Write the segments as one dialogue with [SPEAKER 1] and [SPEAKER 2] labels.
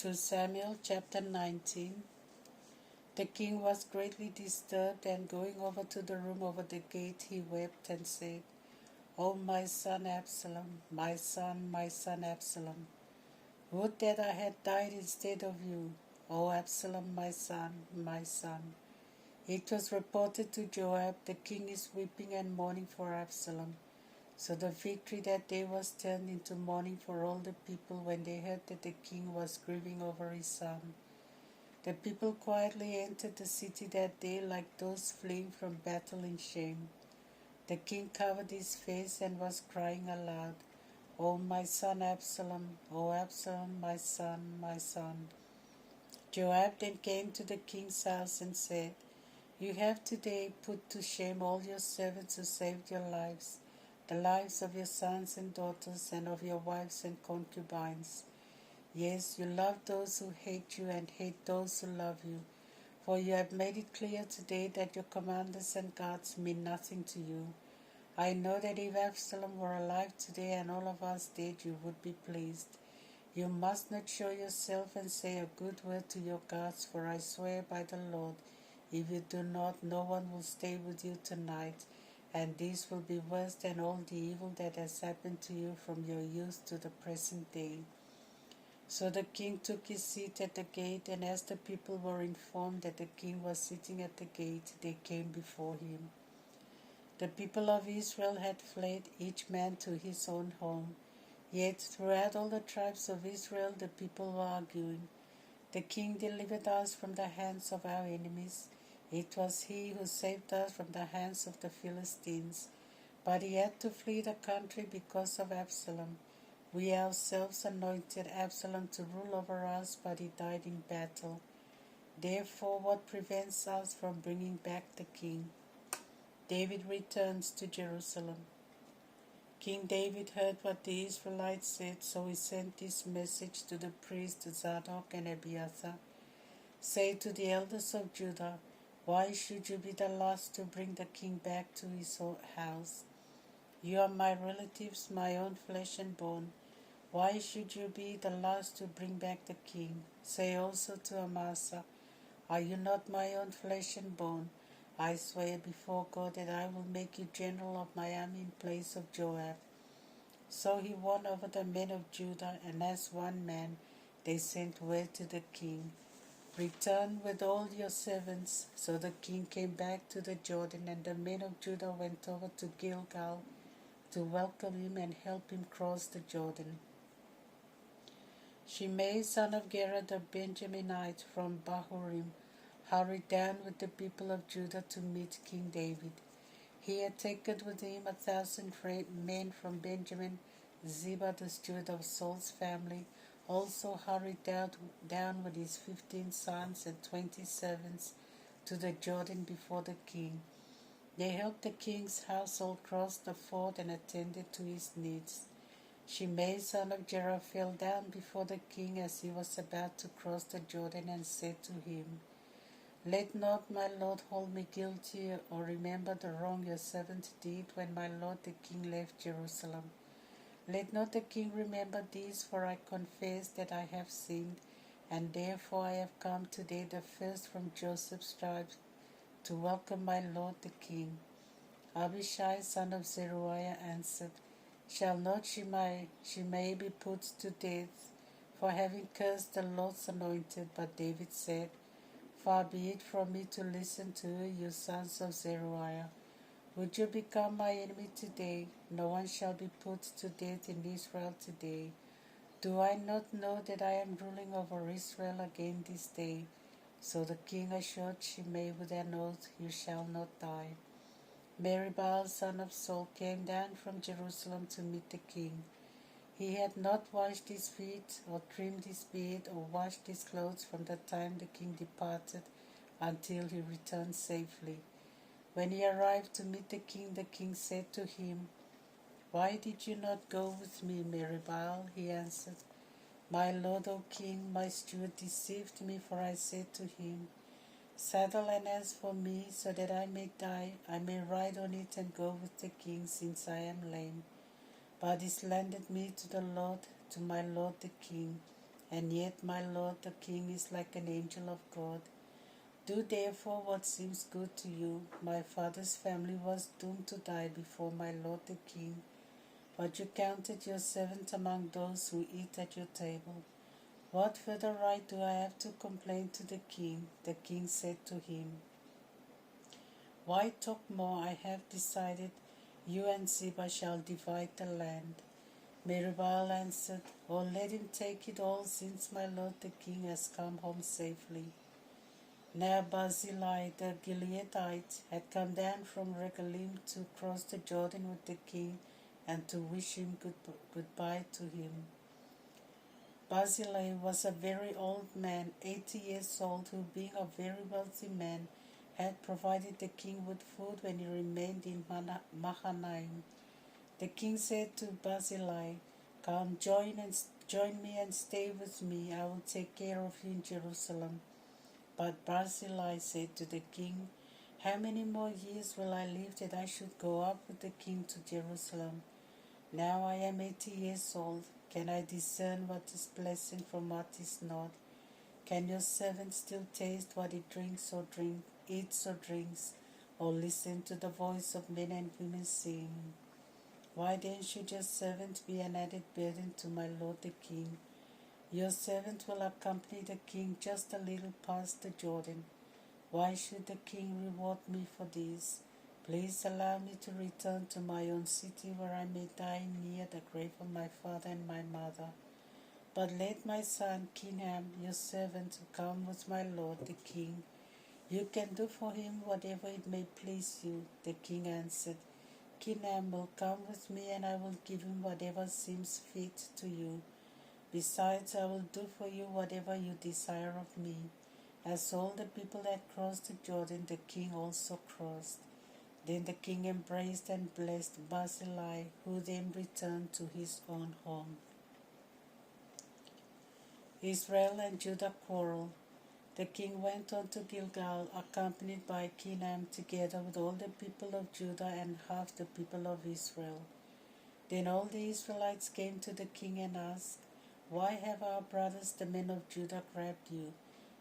[SPEAKER 1] 2 Samuel chapter 19. The king was greatly disturbed, and going over to the room over the gate, he wept and said, O my son Absalom, my son Absalom, would that I had died instead of you, O Absalom, my son, my son. It was reported to Joab, the king is weeping and mourning for Absalom. So the victory that day was turned into mourning for all the people when they heard that the king was grieving over his son. The people quietly entered the city that day like those fleeing from battle in shame. The king covered his face and was crying aloud, O my son Absalom, O Absalom, my son, my son. Joab then came to the king's house and said, You have today put to shame all your servants who saved your lives, the lives of your sons and daughters and of your wives and concubines. Yes, you love those who hate you and hate those who love you, for you have made it clear today that your commanders and guards mean nothing to you. I know that if Absalom were alive today and all of us dead, you would be pleased. You must not show yourself and say a good word to your guards, for I swear by the Lord, if you do not, no one will stay with you tonight, and this will be worse than all the evil that has happened to you from your youth to the present day. So the king took his seat at the gate, and as the people were informed that the king was sitting at the gate, they came before him. The people of Israel had fled, each man to his own home. Yet throughout all the tribes of Israel the people were arguing, The king delivered us from the hands of our enemies. It was he who saved us from the hands of the Philistines. But he had to flee the country because of Absalom. We ourselves anointed Absalom to rule over us, but he died in battle. Therefore, what prevents us from bringing back the king? David returns to Jerusalem. King David heard what the Israelites said, so he sent this message to the priests Zadok and Abiathar. Say to the elders of Judah, Why should you be the last to bring the king back to his house? You are my relatives, my own flesh and bone. Why should you be the last to bring back the king? Say also to Amasa, Are you not my own flesh and bone? I swear before God that I will make you general of my army in place of Joab. So he won over the men of Judah, and as one man they sent word to the king, Return with all your servants. So the king came back to the Jordan, and the men of Judah went over to Gilgal to welcome him and help him cross the Jordan. Shimei, son of Gera the Benjaminite from Bahurim, hurried down with the people of Judah to meet King David. He had taken with him 1,000 men from Benjamin. Ziba, the steward of Saul's family, also hurried down with his 15 sons and 20 servants to the Jordan before the king. They helped the king's household cross the ford and attended to his needs. Shimei, son of Gera, fell down before the king as he was about to cross the Jordan and said to him, Let not my lord hold me guilty, or remember the wrong your servant did when my lord the king left Jerusalem. Let not the king remember this, for I confess that I have sinned, and therefore I have come today, the first from Joseph's tribe, to welcome my lord the king. Abishai, son of Zeruiah, answered, Shall not Shimei be put to death for having cursed the Lord's anointed? But David said, Far be it from me to listen to you, you sons of Zeruiah. Would you become my enemy today? No one shall be put to death in Israel today. Do I not know that I am ruling over Israel again this day? So the king assured Shimei with an oath, You shall not die. Meribbaal, son of Saul, came down from Jerusalem to meet the king. He had not washed his feet, or trimmed his beard, or washed his clothes from the time the king departed until he returned safely. When he arrived to meet the king said to him, Why did you not go with me, Meribbaal? He answered, My lord, O king, my steward deceived me, for I said to him, Saddle an ass for me, so that I may die. I may ride on it and go with the king, since I am lame. But he slandered me to the Lord, to my lord the king, and yet my Lord the King is like an angel of God. Do therefore what seems good to you. My father's family was doomed to die before my Lord the King, but you counted your servant among those who eat at your table. What further right do I have to complain to the king? The king said to him, Why talk more? I have decided you and Ziba shall divide the land. Meribbaal answered, Oh, let him take it all, since my lord the king has come home safely. Now Barzillai the Gileadite had come down from Regalim to cross the Jordan with the king and to wish him goodbye to him. Barzillai was a very old man, 80 years old, who, being a very wealthy man, had provided the king with food when he remained in Mahanaim. The king said to Barzillai, Come, join me and stay with me. I will take care of you in Jerusalem. But Barzillai said to the king, How many more years will I live that I should go up with the king to Jerusalem? Now I am 80 years old. Can I discern what is pleasant from what is not? Can your servant still taste what he eats or drinks, or listen to the voice of men and women singing? Why then should your servant be an added burden to my lord the king? Your servant will accompany the king just a little past the Jordan. Why should the king reward me for this? Please allow me to return to my own city, where I may die near the grave of my father and my mother. But let my son Kinham, your servant, come with my lord the king. You can do for him whatever it may please you. The king answered, Kinham will come with me, and I will give him whatever seems fit to you. Besides, I will do for you whatever you desire of me. As all the people that crossed the Jordan, the king also crossed. Then the king embraced and blessed Barzillai, who then returned to his own home. Israel and Judah quarrel. The king went on to Gilgal, accompanied by Kinham, together with all the people of Judah and half the people of Israel. Then all the Israelites came to the king and asked, Why have our brothers, the men of Judah, grabbed you?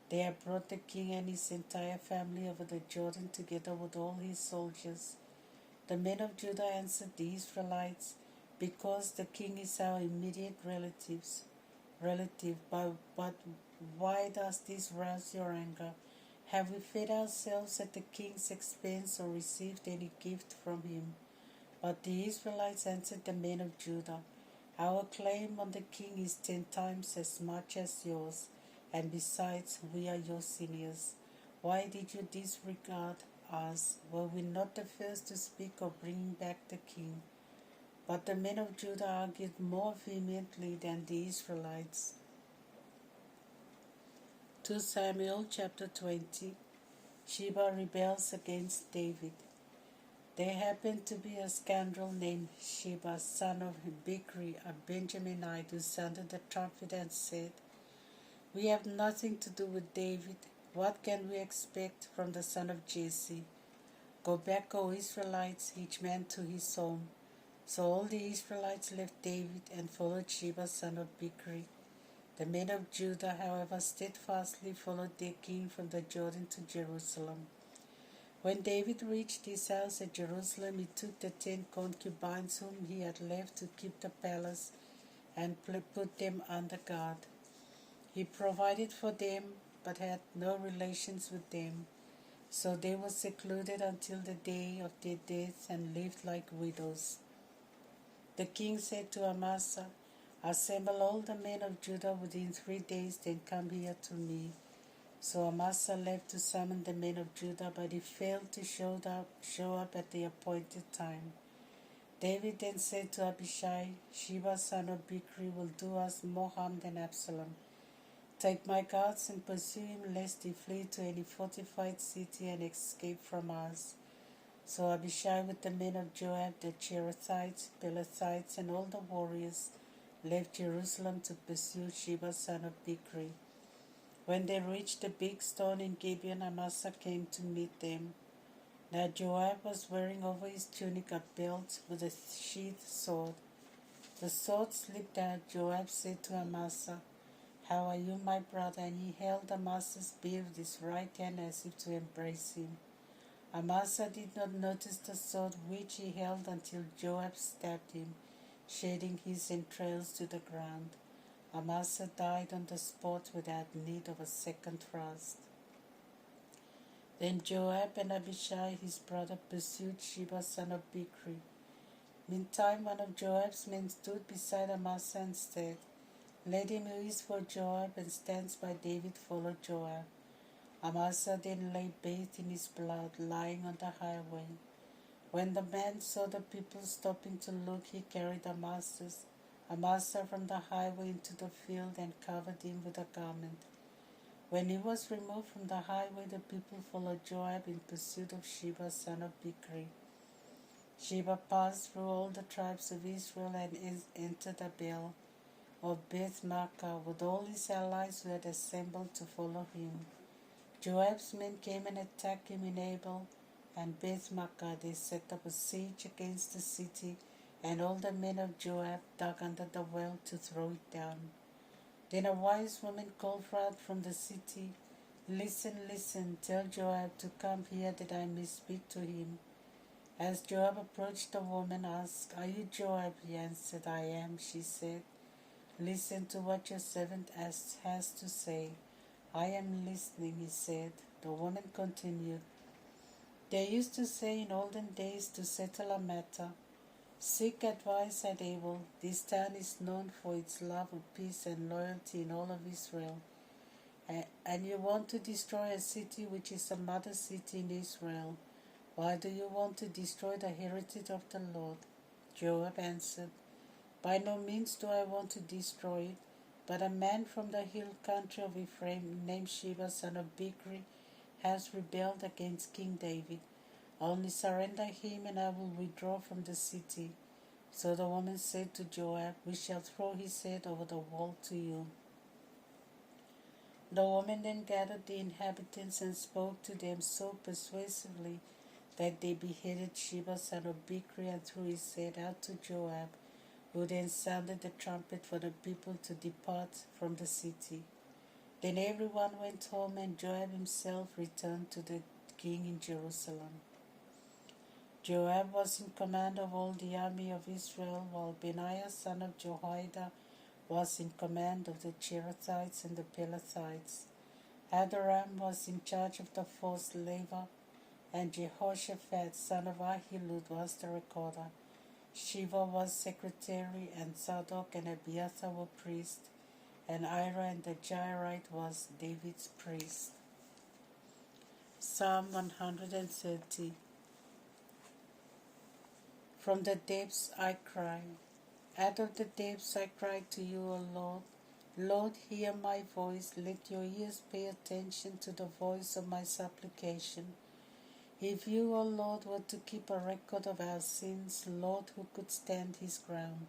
[SPEAKER 1] They have brought the king and his entire family over the Jordan, together with all his soldiers. The men of Judah answered the Israelites, Because the king is our immediate relative, but why does this rouse your anger? Have we fed ourselves at the king's expense or received any gift from him? But the Israelites answered the men of Judah, Our claim on the king is 10 times as much as yours, and besides, we are your seniors. Why did you disregard us? Were we not the first to speak of bringing back the king? But the men of Judah argued more vehemently than the Israelites. 2 Samuel chapter 20. Sheba rebels against David. There happened to be a scoundrel named Sheba, son of Bichri, a Benjaminite, who sounded the trumpet and said, We have nothing to do with David. What can we expect from the son of Jesse? Go back, O Israelites, each man to his home. So all the Israelites left David and followed Sheba, son of Bichri. The men of Judah, however, steadfastly followed their king from the Jordan to Jerusalem. When David reached his house at Jerusalem, he took the 10 concubines whom he had left to keep the palace and put them under guard. He provided for them, but had no relations with them, so they were secluded until the day of their death and lived like widows. The king said to Amasa, Assemble all the men of Judah within 3 days, then come here to me. So Amasa left to summon the men of Judah, but he failed to show up at the appointed time. David then said to Abishai, Sheba, son of Bichri, will do us more harm than Absalom. Take my guards and pursue him, lest he flee to any fortified city and escape from us. So Abishai with the men of Joab, the Cherethites, Pelethites, and all the warriors left Jerusalem to pursue Sheba, son of Bichri. When they reached the big stone in Gibeon, Amasa came to meet them. Now Joab was wearing over his tunic a belt with a sheathed sword. The sword slipped out. Joab said to Amasa, How are you, my brother? And he held Amasa's beard with his right hand as if to embrace him. Amasa did not notice the sword which he held until Joab stabbed him, shedding his entrails to the ground. Amasa died on the spot without need of a second thrust. Then Joab and Abishai his brother pursued Sheba son of Bichri. Meantime one of Joab's men stood beside Amasa and said, "Let him who is for Joab and stands by David follow Joab." Amasa then lay bathed in his blood, lying on the highway. When the man saw the people stopping to look, he carried Amasa from the highway into the field and covered him with a garment. When he was removed from the highway, the people followed Joab in pursuit of Sheba son of Bichri. Sheba passed through all the tribes of Israel and entered Abel of Beth-Maachah with all his allies who had assembled to follow him. Joab's men came and attacked him in Abel and Beth-Maachah. They set up a siege against the city, and all the men of Joab dug under the well to throw it down. Then a wise woman called out from the city, "Listen, listen, tell Joab to come here that I may speak to him." As Joab approached, the woman asked, "Are you Joab?" He answered, "I am." She said, "Listen to what your servant has to say." "I am listening," he said. The woman continued, "They used to say in olden days to settle a matter, 'Seek advice at Abel.' This town is known for its love of peace and loyalty in all of Israel. And you want to destroy a city which is a mother city in Israel. Why do you want to destroy the heritage of the Lord?" Joab answered, "By no means do I want to destroy it, but a man from the hill country of Ephraim named Sheba son of Bichri has rebelled against King David. Only surrender him and I will withdraw from the city." So the woman said to Joab, "We shall throw his head over the wall to you." The woman then gathered the inhabitants and spoke to them so persuasively that they beheaded Sheba son of Bichri and threw his head out to Joab, who then sounded the trumpet for the people to depart from the city. Then everyone went home, and Joab himself returned to the king in Jerusalem. Joab was in command of all the army of Israel, while Benaiah son of Jehoiada was in command of the Cherethites and the Pelethites. Adoram was in charge of the force Leva, and Jehoshaphat son of Ahilud was the recorder. Shiva was secretary, and Zadok and Abiathar were priests, and Ira and the Jairite was David's priest. Psalm 130. From the depths I cry. Out of the depths I cry to you, O Lord. Lord, hear my voice. Let your ears pay attention to the voice of my supplication. If you, O Lord, were to keep a record of our sins, Lord, who could stand his ground?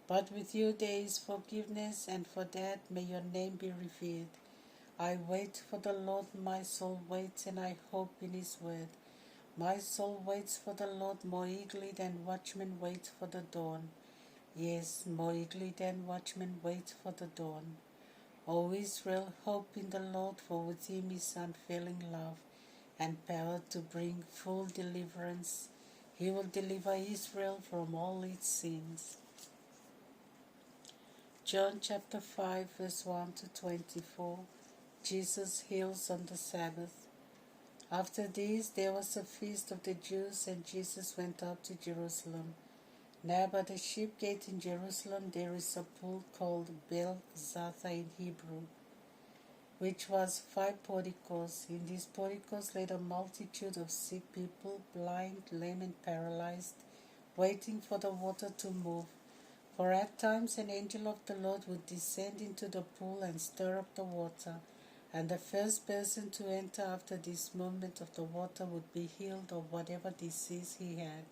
[SPEAKER 1] But with you there is forgiveness, and for that may your name be revered. I wait for the Lord, my soul waits, and I hope in his word. My soul waits for the Lord more eagerly than watchmen wait for the dawn. Yes, more eagerly than watchmen wait for the dawn. O Israel, hope in the Lord, for with him is unfailing love and power to bring full deliverance. He will deliver Israel from all its sins. John chapter 5 verse 1 to 24. Jesus heals on the Sabbath. After this there was a feast of the Jews, and Jesus went up to Jerusalem. Now by the sheep gate in Jerusalem there is a pool called Bel-Zatha in Hebrew, which was 5 porticos. In these porticos lay a multitude of sick people, blind, lame, and paralyzed, waiting for the water to move. For at times an angel of the Lord would descend into the pool and stir up the water, and the first person to enter after this movement of the water would be healed of whatever disease he had.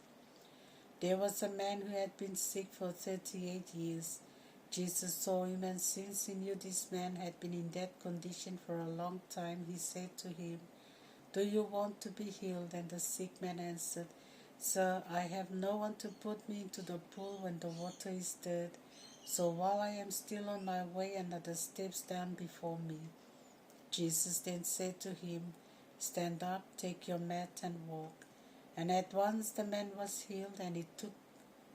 [SPEAKER 1] There was a man who had been sick for 38 years. Jesus saw him, and since he knew this man had been in that condition for a long time, he said to him, "Do you want to be healed?" And the sick man answered, "Sir, I have no one to put me into the pool when the water is stirred, So while I am still on my way, another steps down before me. Jesus then said to him, Stand up, take your mat and walk. And at once the man was healed, and he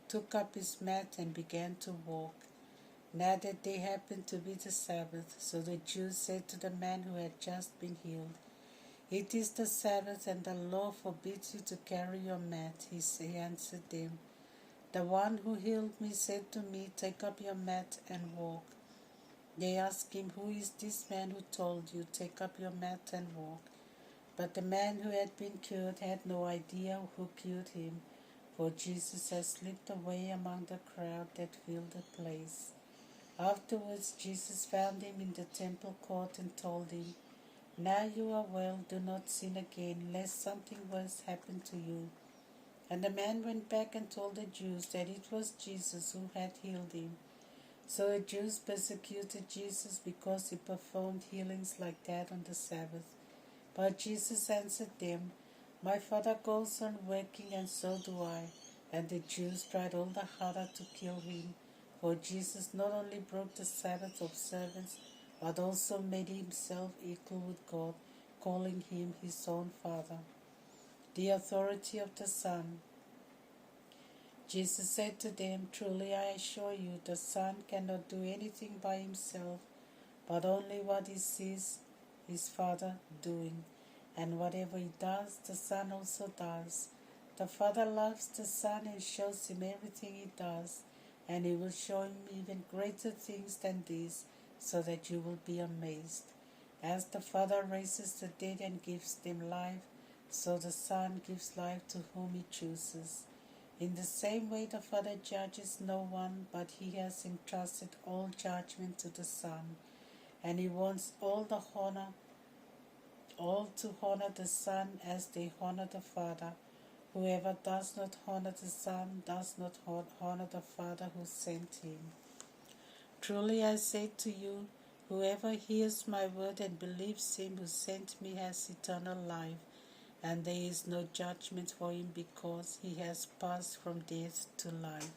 [SPEAKER 1] took up his mat and began to walk. Now that day happened to be the Sabbath, so the Jews said to the man who had just been healed, It is the Sabbath, and the law forbids you to carry your mat. He answered them, The one who healed me said to me, Take up your mat and walk. They asked him, Who is this man who told you, Take up your mat and walk? But the man who had been cured had no idea who cured him, for Jesus had slipped away among the crowd that filled the place. Afterwards, Jesus found him in the temple court and told him, Now you are well, do not sin again, lest something worse happen to you. And the man went back and told the Jews that it was Jesus who had healed him. So the Jews persecuted Jesus because he performed healings like that on the Sabbath. But Jesus answered them, My Father goes on working, and so do I. And the Jews tried all the harder to kill him, for Jesus not only broke the Sabbath observance, but also made himself equal with God, calling him his own Father. The authority of the Son. Jesus said to them, Truly I assure you, the Son cannot do anything by himself, but only what he sees his Father doing. And whatever he does, the Son also does. The Father loves the Son and shows him everything he does, and he will show him even greater things than these, so that you will be amazed. As the Father raises the dead and gives them life, so the Son gives life to whom he chooses. In the same way the Father judges no one, but he has entrusted all judgment to the Son, and he wants all to honor the Son as they honor the Father. Whoever does not honor the Son does not honor the Father who sent him. Truly I say to you, whoever hears my word and believes him who sent me has eternal life, and there is no judgment for him because he has passed from death to life.